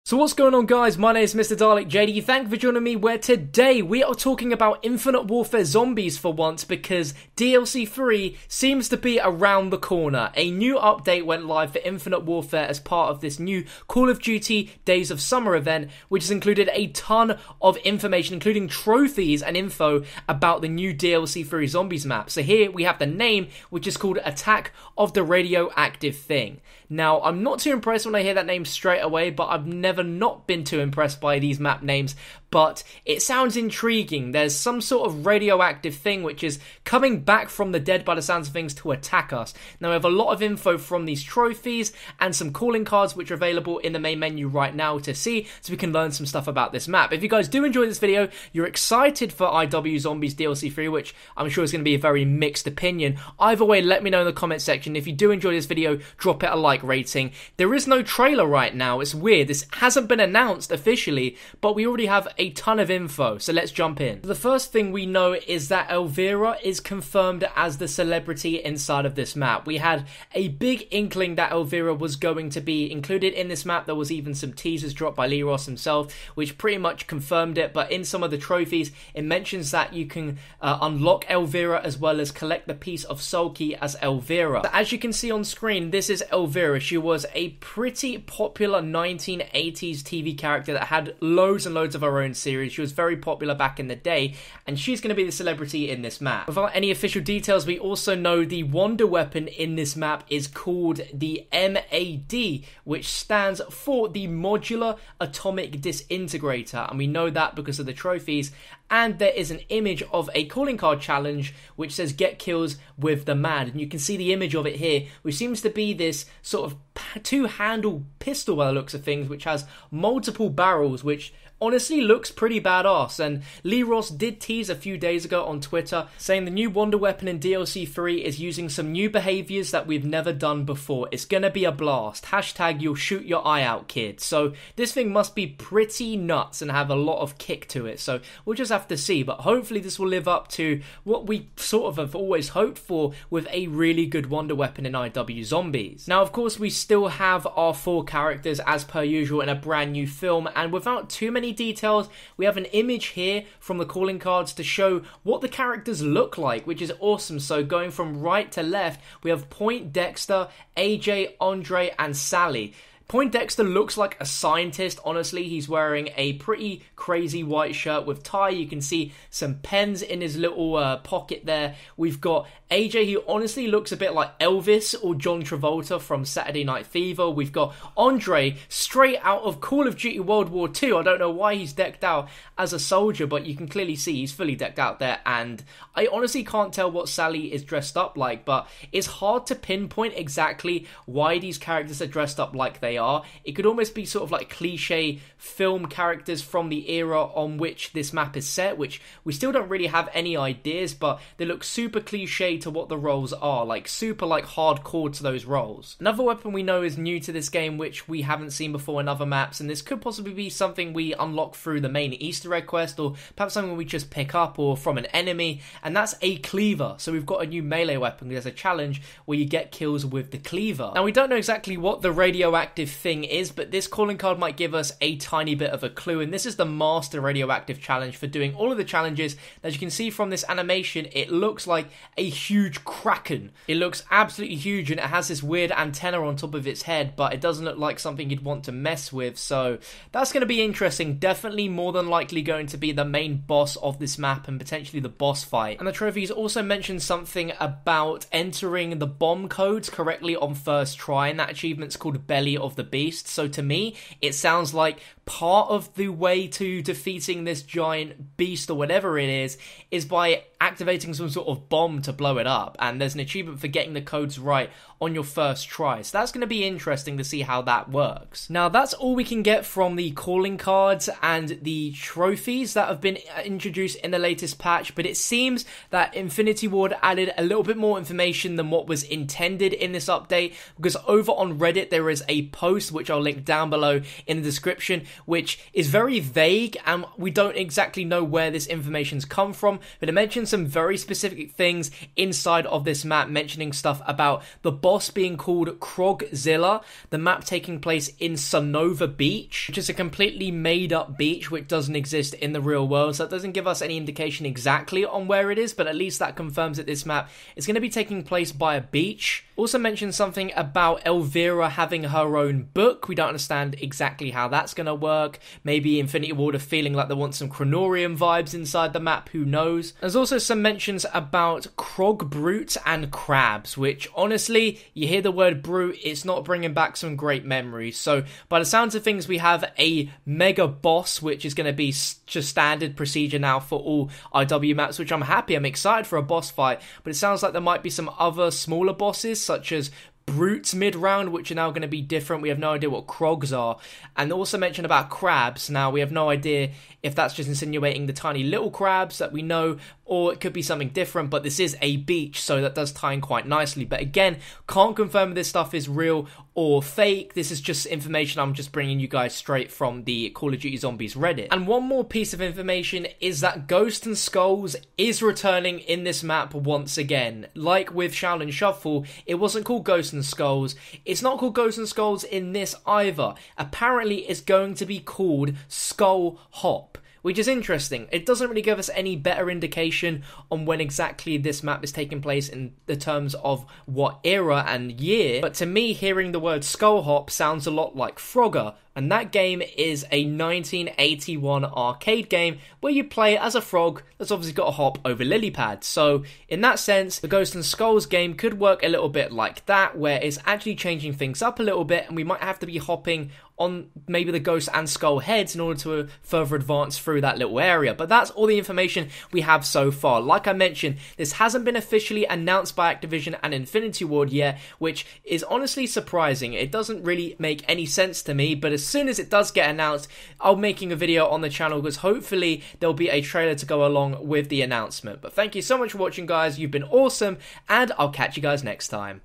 So what's going on, guys? My name is Mr. Dalek JD. Thank you for joining me, where today we are talking about Infinite Warfare Zombies for once, because DLC 3 seems to be around the corner. A new update went live for Infinite Warfare as part of this new Call of Duty Days of Summer event, which has included a ton of information, including trophies and info about the new DLC 3 Zombies map. So here we have the name, which is called Attack of the Radioactive Thing. Now, I'm not too impressed when I hear that name straight away, but I've never not been too impressed by these map names, but it sounds intriguing. There's some sort of radioactive thing which is coming back from the dead by the sounds of things to attack us. Now, we have a lot of info from these trophies and some calling cards which are available in the main menu right now to see, so we can learn some stuff about this map. If you guys do enjoy this video, you're excited for IW Zombies DLC 3, which I'm sure is going to be a very mixed opinion. Either way, let me know in the comment section. If you do enjoy this video, drop it a like rating. There is no trailer right now. It's weird. This hasn't been announced officially, but we already have a ton of info, so let's jump in. The first thing we know is that Elvira is confirmed as the celebrity inside of this map. We had a big inkling that Elvira was going to be included in this map. There was even some teasers dropped by Leros himself, which pretty much confirmed it, but in some of the trophies, it mentions that you can unlock Elvira as well as collect the piece of Soul Key as Elvira. So as you can see on screen, this is Elvira. She was a pretty popular 1980s TV character that had loads and loads of her own series. She was very popular back in the day, and she's going to be the celebrity in this map. Without any official details, we also know the wonder weapon in this map is called the MAD, which stands for the Modular Atomic Disintegrator, and we know that because of the trophies. And there is an image of a calling card challenge which says get kills with the MAD, and you can see the image of it here, which seems to be this sort of two-handle pistol by the looks of things, which has multiple barrels, which honestly looks pretty badass. And Leros did tease a few days ago on Twitter saying the new wonder weapon in DLC 3 is using some new behaviors that we've never done before. It's gonna be a blast. Hashtag you'll shoot your eye out, kid. So this thing must be pretty nuts and have a lot of kick to it. So we'll just have to see, but hopefully this will live up to what we sort of have always hoped for with a really good wonder weapon in IW Zombies. Now, of course, we still have our 4 characters as per usual in a brand new film, and without too many details, we have an image here from the calling cards to show what the characters look like, which is awesome. So going from right to left, we have Point, Dexter, AJ, Andre, and Sally. Poindexter looks like a scientist, honestly. He's wearing a pretty crazy white shirt with tie. You can see some pens in his little pocket there. We've got AJ, who honestly looks a bit like Elvis or John Travolta from Saturday Night Fever. We've got Andre, straight out of Call of Duty World War II. I don't know why he's decked out as a soldier, but you can clearly see he's fully decked out there. And I honestly can't tell what Sally is dressed up like, but it's hard to pinpoint exactly why these characters are dressed up like they are. It could almost be sort of like cliche film characters from the era on which this map is set, which we still don't really have any ideas, but they look super cliche to what the roles are, like super like hardcore to those roles. Another weapon we know is new to this game, which we haven't seen before in other maps, and this could possibly be something we unlock through the main Easter egg quest, or perhaps something we just pick up or from an enemy, and that's a cleaver. So we've got a new melee weapon. There's a challenge where you get kills with the cleaver. Now, we don't know exactly what the radioactive thing is, but this calling card might give us a tiny bit of a clue, and this is the Master Radioactive Challenge for doing all of the challenges. As you can see from this animation, it looks like a huge kraken. It looks absolutely huge, and it has this weird antenna on top of its head, but it doesn't look like something you'd want to mess with, so that's going to be interesting. Definitely more than likely going to be the main boss of this map and potentially the boss fight. And the trophies also mentioned something about entering the bomb codes correctly on first try, and that achievement's called Belly of the Beast. So to me, it sounds like part of the way to defeating this giant beast or whatever it is by activating some sort of bomb to blow it up, and there's an achievement for getting the codes right on your first try. So that's going to be interesting to see how that works. Now, that's all we can get from the calling cards and the trophies that have been introduced in the latest patch, but it seems that Infinity Ward added a little bit more information than what was intended in this update, because over on Reddit there is a post post, which I'll link down below in the description, which is very vague and we don't exactly know where this information's come from, but it mentions some very specific things inside of this map, mentioning stuff about the boss being called Krogzilla, the map taking place in Sanova Beach, which is a completely made up beach which doesn't exist in the real world, so that doesn't give us any indication exactly on where it is, but at least that confirms that this map is going to be taking place by a beach. Also mentions something about Elvira having her own book. We don't understand exactly how that's going to work. Maybe Infinity Ward are feeling like they want some Chronorium vibes inside the map, who knows. There's also some mentions about Krog Brute and crabs, which honestly, you hear the word brute, it's not bringing back some great memories. So by the sounds of things, we have a mega boss, which is going to be just standard procedure now for all IW maps, which I'm happy, I'm excited for a boss fight, but it sounds like there might be some other smaller bosses, such as brutes mid-round, which are now going to be different. We have no idea what Krogs are. And also mentioned about crabs. Now, we have no idea if that's just insinuating the tiny little crabs that we know, or it could be something different, but this is a beach, so that does tie in quite nicely. But again, can't confirm if this stuff is real or fake. This is just information I'm just bringing you guys straight from the Call of Duty Zombies Reddit. And one more piece of information is that Ghost and Skulls is returning in this map once again. Like with Shaolin Shuffle, it wasn't called Ghost and Skulls. It's not called Ghost and Skulls in this either. Apparently, it's going to be called Skull Hop, which is interesting. It doesn't really give us any better indication on when exactly this map is taking place in the terms of what era and year, but to me, hearing the word Skull Hop sounds a lot like Frogger, and that game is a 1981 arcade game where you play as a frog that's obviously got a hop over lily pads. So in that sense, the Ghost and Skulls game could work a little bit like that, where it's actually changing things up a little bit, and we might have to be hopping on maybe the Ghost and Skull heads in order to further advance through that little area. But that's all the information we have so far. Like I mentioned, this hasn't been officially announced by Activision and Infinity Ward yet, which is honestly surprising. It doesn't really make any sense to me, but as soon as it does get announced, I'll be making a video on the channel, because hopefully there'll be a trailer to go along with the announcement. But thank you so much for watching, guys. You've been awesome, and I'll catch you guys next time.